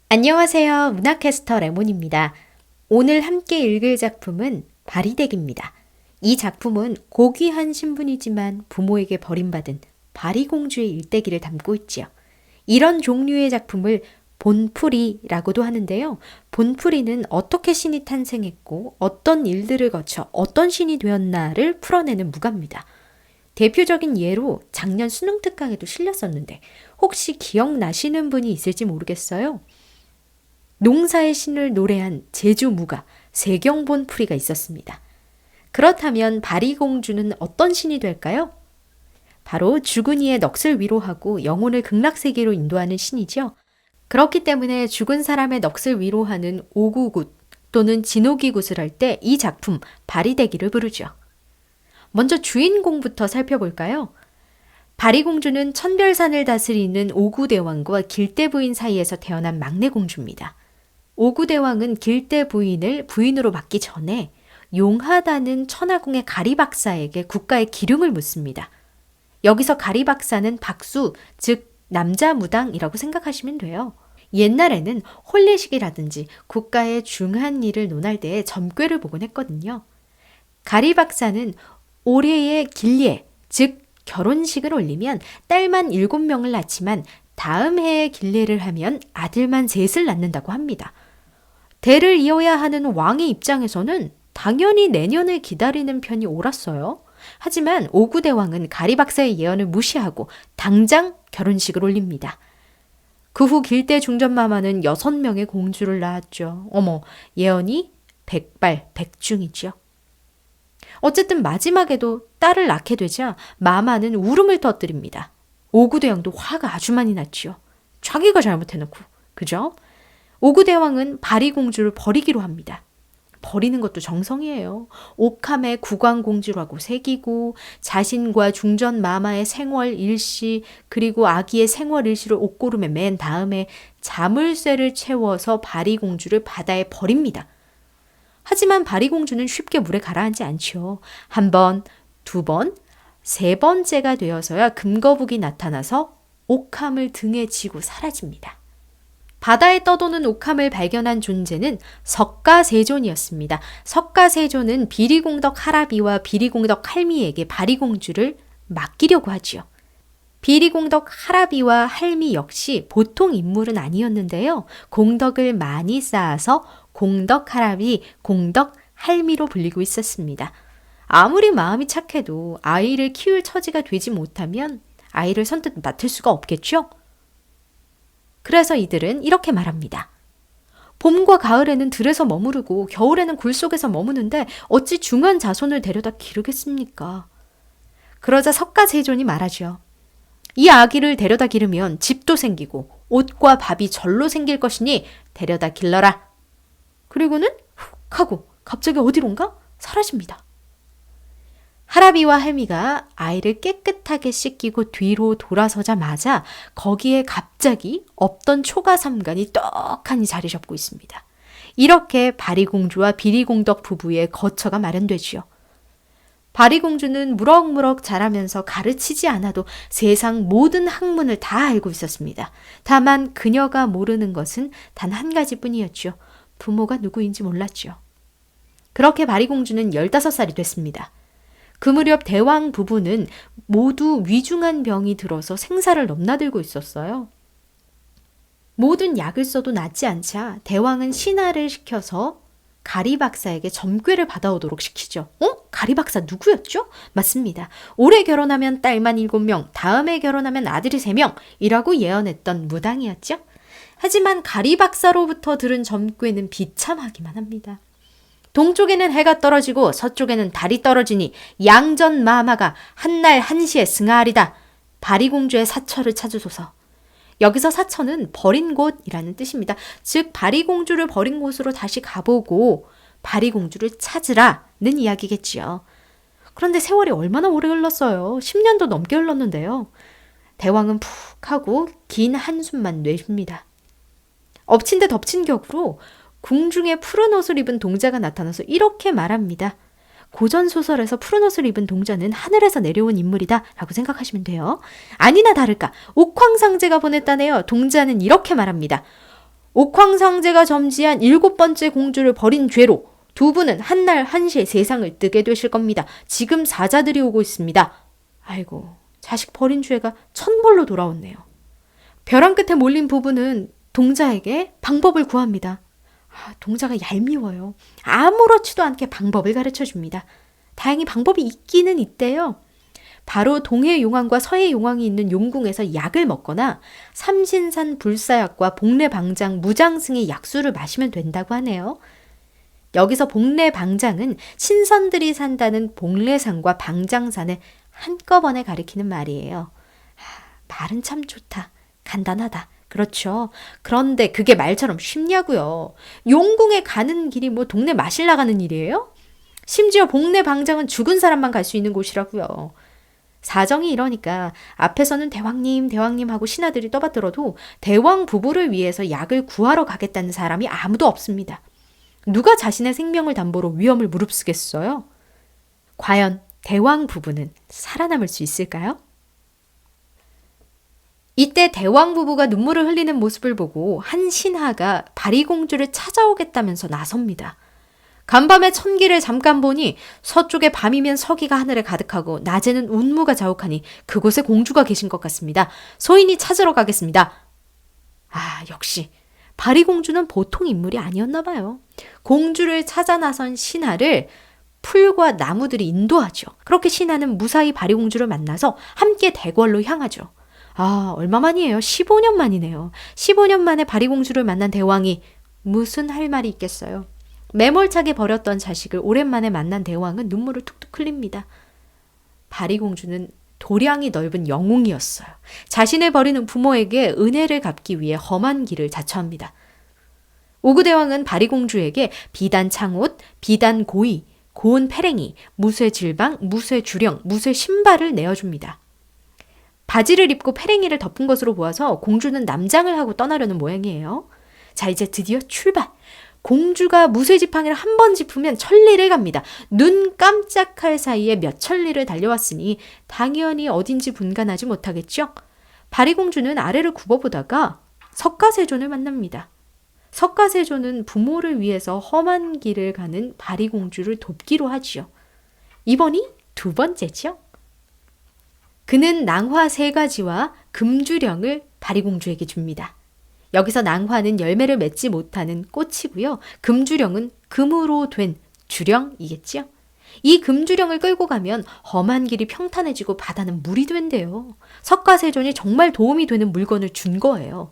안녕하세요. 문화캐스터 레몬입니다. 오늘 함께 읽을 작품은 바리댁입니다. 이 작품은 고귀한 신분이지만 부모에게 버림받은 바리공주의 일대기를 담고 있지요. 이런 종류의 작품을 본풀이라고도 하는데요. 본풀이는 어떻게 신이 탄생했고 어떤 일들을 거쳐 어떤 신이 되었나를 풀어내는 무가입니다. 대표적인 예로 작년 수능 특강에도 실렸었는데 혹시 기억나시는 분이 있을지 모르겠어요. 농사의 신을 노래한 제주무가 세경본풀이가 있었습니다. 그렇다면 바리공주는 어떤 신이 될까요? 바로 죽은 이의 넋을 위로하고 영혼을 극락세계로 인도하는 신이죠. 그렇기 때문에 죽은 사람의 넋을 위로하는 오구굿 또는 진오기굿을 할 때 이 작품 바리대기를 부르죠. 먼저 주인공부터 살펴볼까요? 바리공주는 천별산을 다스리는 오구대왕과 길대부인 사이에서 태어난 막내 공주입니다. 오구대왕은 길대 부인을 부인으로 맡기 전에 용하다는 천하궁의 가리박사에게 국가의 기륭을 묻습니다. 여기서 가리박사는 박수, 즉 남자 무당이라고 생각하시면 돼요. 옛날에는 혼례식이라든지 국가의 중한 일을 논할 때에 점괘를 보곤 했거든요. 가리박사는 올해의 길예, 즉 결혼식을 올리면 딸만 7명을 낳지만 다음 해에 길례를 하면 아들만 3을 낳는다고 합니다. 대를 이어야 하는 왕의 입장에서는 당연히 내년을 기다리는 편이 옳았어요. 하지만 오구대왕은 가리박사의 예언을 무시하고 당장 결혼식을 올립니다. 그 후 길대 중전마마는 6명의 공주를 낳았죠. 어머, 예언이 백발백중이죠. 어쨌든 마지막에도 딸을 낳게 되자 마마는 울음을 터뜨립니다. 오구대왕도 화가 아주 많이 났지요. 자기가 잘못해놓고, 그죠? 오구대왕은 바리공주를 버리기로 합니다. 버리는 것도 정성이에요. 옥함에 국왕공주라고 새기고 자신과 중전마마의 생활일시 그리고 아기의 생활일시를 옥고름에 맨 다음에 자물쇠를 채워서 바리공주를 바다에 버립니다. 하지만 바리공주는 쉽게 물에 가라앉지 않죠. 1번, 2번, 3번째가 되어서야 금거북이 나타나서 옥함을 등에 지고 사라집니다. 바다에 떠도는 옥함을 발견한 존재는 석가세존이었습니다. 석가세존은 비리공덕 하라비와 비리공덕 할미에게 바리공주를 맡기려고 하지요. 비리공덕 하라비와 할미 역시 보통 인물은 아니었는데요. 공덕을 많이 쌓아서 공덕 하라비, 공덕 할미로 불리고 있었습니다. 아무리 마음이 착해도 아이를 키울 처지가 되지 못하면 아이를 선뜻 맡을 수가 없겠죠? 그래서 이들은 이렇게 말합니다. 봄과 가을에는 들에서 머무르고 겨울에는 굴 속에서 머무는데 어찌 중한 자손을 데려다 기르겠습니까? 그러자 석가세존이 말하죠. 이 아기를 데려다 기르면 집도 생기고 옷과 밥이 절로 생길 것이니 데려다 길러라. 그리고는 훅 하고 갑자기 어디론가 사라집니다. 하라비와 할미가 아이를 깨끗하게 씻기고 뒤로 돌아서자마자 거기에 갑자기 없던 초가삼간이 떡하니 자리 잡고 있습니다. 이렇게 바리공주와 비리공덕 부부의 거처가 마련되지요. 바리공주는 무럭무럭 자라면서 가르치지 않아도 세상 모든 학문을 다 알고 있었습니다. 다만 그녀가 모르는 것은 단 한 가지뿐이었죠. 부모가 누구인지 몰랐죠. 그렇게 바리공주는 15살이 됐습니다. 그 무렵 대왕 부부는 모두 위중한 병이 들어서 생사를 넘나들고 있었어요. 모든 약을 써도 낫지 않자 대왕은 신하를 시켜서 가리박사에게 점괘를 받아오도록 시키죠. 가리박사 누구였죠? 맞습니다. 올해 결혼하면 딸만 7명, 다음에 결혼하면 아들이 3명 이라고 예언했던 무당이었죠. 하지만 가리박사로부터 들은 점괘는 비참하기만 합니다. 동쪽에는 해가 떨어지고 서쪽에는 달이 떨어지니 양전마마가 한날 한시에 승하하리다. 바리공주의 사처를 찾으소서. 여기서 사처는 버린 곳이라는 뜻입니다. 즉 바리공주를 버린 곳으로 다시 가보고 바리공주를 찾으라는 이야기겠지요. 그런데 세월이 얼마나 오래 흘렀어요. 10년도 넘게 흘렀는데요. 대왕은 푹 하고 긴 한숨만 내쉽니다. 엎친 데 덮친 격으로 궁중에 푸른 옷을 입은 동자가 나타나서 이렇게 말합니다. 고전소설에서 푸른 옷을 입은 동자는 하늘에서 내려온 인물이다 라고 생각하시면 돼요. 아니나 다를까 옥황상제가 보냈다네요. 동자는 이렇게 말합니다. 옥황상제가 점지한 7번째 공주를 버린 죄로 두 분은 한날 한시에 세상을 뜨게 되실 겁니다. 지금 사자들이 오고 있습니다. 아이고, 자식 버린 죄가 천벌로 돌아왔네요. 벼랑 끝에 몰린 부부는 동자에게 방법을 구합니다. 동자가 얄미워요. 아무렇지도 않게 방법을 가르쳐 줍니다. 다행히 방법이 있기는 있대요. 바로 동해 용왕과 서해 용왕이 있는 용궁에서 약을 먹거나 삼신산 불사약과 복례방장 무장승의 약수를 마시면 된다고 하네요. 여기서 복례방장은 신선들이 산다는 복례산과 방장산을 한꺼번에 가리키는 말이에요. 말은 참 좋다. 간단하다. 그렇죠. 그런데 그게 말처럼 쉽냐고요. 용궁에 가는 길이 동네 마실 나가는 일이에요? 심지어 복례방장은 죽은 사람만 갈 수 있는 곳이라고요. 사정이 이러니까 앞에서는 대왕님 하고 신하들이 떠받들어도 대왕 부부를 위해서 약을 구하러 가겠다는 사람이 아무도 없습니다. 누가 자신의 생명을 담보로 위험을 무릅쓰겠어요? 과연 대왕 부부는 살아남을 수 있을까요? 이때 대왕 부부가 눈물을 흘리는 모습을 보고 한 신하가 바리공주를 찾아오겠다면서 나섭니다. 간밤에 천기를 잠깐 보니 서쪽에 밤이면 서기가 하늘에 가득하고 낮에는 운무가 자욱하니 그곳에 공주가 계신 것 같습니다. 소인이 찾으러 가겠습니다. 역시 바리공주는 보통 인물이 아니었나 봐요. 공주를 찾아 나선 신하를 풀과 나무들이 인도하죠. 그렇게 신하는 무사히 바리공주를 만나서 함께 대궐로 향하죠. 얼마 만이에요? 15년 만이네요. 15년 만에 바리공주를 만난 대왕이 무슨 할 말이 있겠어요. 매몰차게 버렸던 자식을 오랜만에 만난 대왕은 눈물을 툭툭 흘립니다. 바리공주는 도량이 넓은 영웅이었어요. 자신을 버리는 부모에게 은혜를 갚기 위해 험한 길을 자처합니다. 오구대왕은 바리공주에게 비단 창옷, 비단 고이, 고운 패랭이, 무쇠 질방, 무쇠 주령, 무쇠 신발을 내어줍니다. 바지를 입고 패랭이를 덮은 것으로 보아서 공주는 남장을 하고 떠나려는 모양이에요. 자, 이제 드디어 출발! 공주가 무쇠 지팡이를 한 번 짚으면 천리를 갑니다. 눈 깜짝할 사이에 몇 천리를 달려왔으니 당연히 어딘지 분간하지 못하겠죠? 바리공주는 아래를 굽어보다가 석가세존을 만납니다. 석가세존은 부모를 위해서 험한 길을 가는 바리공주를 돕기로 하지요. 이번이 2번째죠. 그는 낭화 3가지와 금주령을 바리공주에게 줍니다. 여기서 낭화는 열매를 맺지 못하는 꽃이고요. 금주령은 금으로 된 주령이겠죠. 이 금주령을 끌고 가면 험한 길이 평탄해지고 바다는 물이 된대요. 석가세존이 정말 도움이 되는 물건을 준 거예요.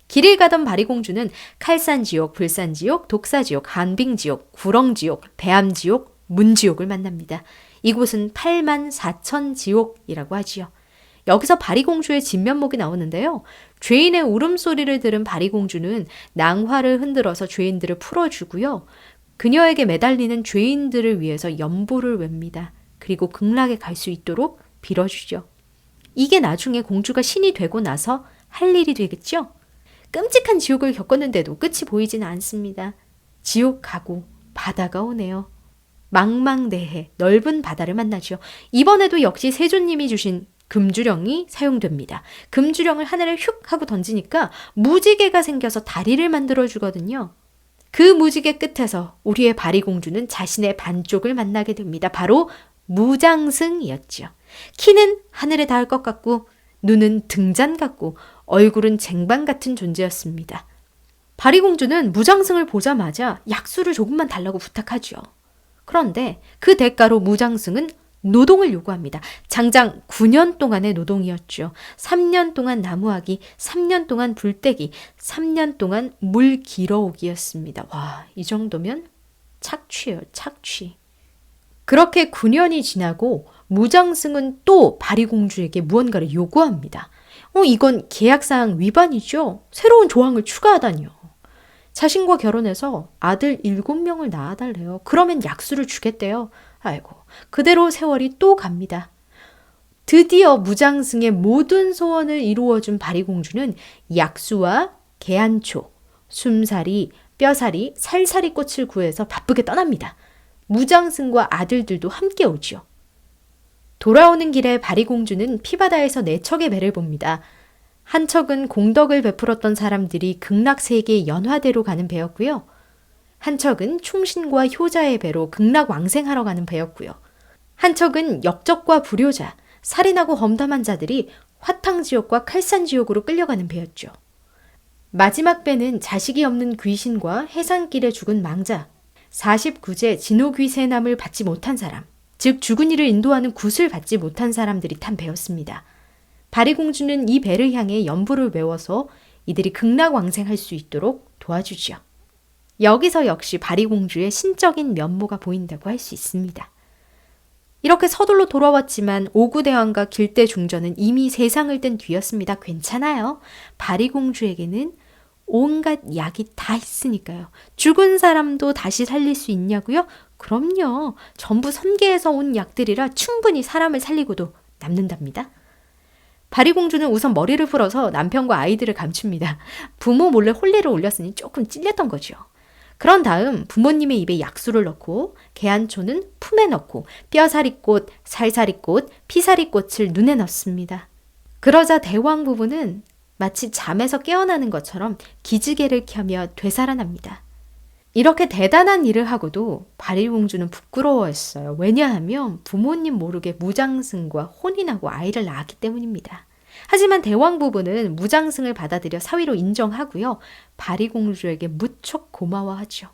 길을 가던 바리공주는 칼산지옥, 불산지옥, 독사지옥, 한빙지옥, 구렁지옥, 배암지옥, 문지옥을 만납니다. 이곳은 84,000지옥이라고 하지요. 여기서 바리공주의 진면목이 나오는데요. 죄인의 울음소리를 들은 바리공주는 낭화를 흔들어서 죄인들을 풀어주고요. 그녀에게 매달리는 죄인들을 위해서 연보를 웹니다. 그리고 극락에 갈 수 있도록 빌어주죠. 이게 나중에 공주가 신이 되고 나서 할 일이 되겠죠? 끔찍한 지옥을 겪었는데도 끝이 보이지는 않습니다. 지옥 가고 바다가 오네요. 망망대해 넓은 바다를 만나죠. 이번에도 역시 세존님이 주신 금주령이 사용됩니다. 금주령을 하늘에 휙 하고 던지니까 무지개가 생겨서 다리를 만들어주거든요. 그 무지개 끝에서 우리의 바리공주는 자신의 반쪽을 만나게 됩니다. 바로 무장승이었죠. 키는 하늘에 닿을 것 같고 눈은 등잔 같고 얼굴은 쟁반 같은 존재였습니다. 바리공주는 무장승을 보자마자 약수를 조금만 달라고 부탁하죠. 그런데 그 대가로 무장승은 노동을 요구합니다. 장장 9년 동안의 노동이었죠. 3년 동안 나무하기, 3년 동안 불떼기, 3년 동안 물 길어오기였습니다. 와, 이 정도면 착취예요, 착취. 그렇게 9년이 지나고 무장승은 또 바리공주에게 무언가를 요구합니다. 이건 계약사항 위반이죠. 새로운 조항을 추가하다니요. 자신과 결혼해서 아들 7명을 낳아달래요. 그러면 약수를 주겠대요. 아이고, 그대로 세월이 또 갑니다. 드디어 무장승의 모든 소원을 이루어준 바리공주는 약수와 계안초, 숨사리, 뼈사리, 살사리 꽃을 구해서 바쁘게 떠납니다. 무장승과 아들들도 함께 오지요. 돌아오는 길에 바리공주는 피바다에서 4척의 배를 봅니다. 한 척은 공덕을 베풀었던 사람들이 극락세계의 연화대로 가는 배였고요. 한 척은 충신과 효자의 배로 극락왕생하러 가는 배였고요. 한 척은 역적과 불효자, 살인하고 험담한 자들이 화탕지옥과 칼산지옥으로 끌려가는 배였죠. 마지막 배는 자식이 없는 귀신과 해산길에 죽은 망자, 49제 진호귀세남을 받지 못한 사람, 즉 죽은 이를 인도하는 굿을 받지 못한 사람들이 탄 배였습니다. 바리공주는 이 배를 향해 연부를 외워서 이들이 극락왕생할 수 있도록 도와주지요. 여기서 역시 바리공주의 신적인 면모가 보인다고 할 수 있습니다. 이렇게 서둘러 돌아왔지만 오구대왕과 길대중전은 이미 세상을 뜬 뒤였습니다. 괜찮아요. 바리공주에게는 온갖 약이 다 있으니까요. 죽은 사람도 다시 살릴 수 있냐고요? 그럼요. 전부 선계에서 온 약들이라 충분히 사람을 살리고도 남는답니다. 바리공주는 우선 머리를 풀어서 남편과 아이들을 감춥니다. 부모 몰래 혼례를 올렸으니 조금 찔렸던 거죠. 그런 다음 부모님의 입에 약수를 넣고 개안초는 품에 넣고 뼈사리꽃, 살사리꽃, 피사리꽃을 눈에 넣습니다. 그러자 대왕 부부는 마치 잠에서 깨어나는 것처럼 기지개를 켜며 되살아납니다. 이렇게 대단한 일을 하고도 바리공주는 부끄러워했어요. 왜냐하면 부모님 모르게 무장승과 혼인하고 아이를 낳았기 때문입니다. 하지만 대왕 부부는 무장승을 받아들여 사위로 인정하고요. 바리공주에게 무척 고마워하죠.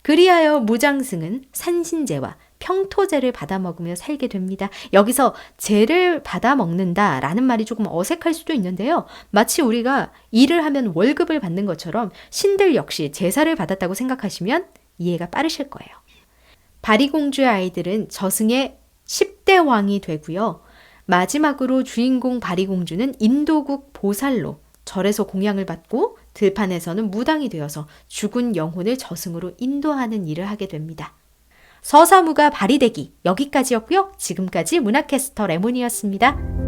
그리하여 무장승은 산신제와 평토제를 받아먹으며 살게 됩니다. 여기서 제를 받아먹는다라는 말이 조금 어색할 수도 있는데요. 마치 우리가 일을 하면 월급을 받는 것처럼 신들 역시 제사를 받았다고 생각하시면 이해가 빠르실 거예요. 바리공주의 아이들은 저승의 10대 왕이 되고요. 마지막으로 주인공 바리공주는 인도국 보살로 절에서 공양을 받고 들판에서는 무당이 되어서 죽은 영혼을 저승으로 인도하는 일을 하게 됩니다. 서사무가 바리되기 여기까지였고요. 지금까지 문화캐스터 레몬이었습니다.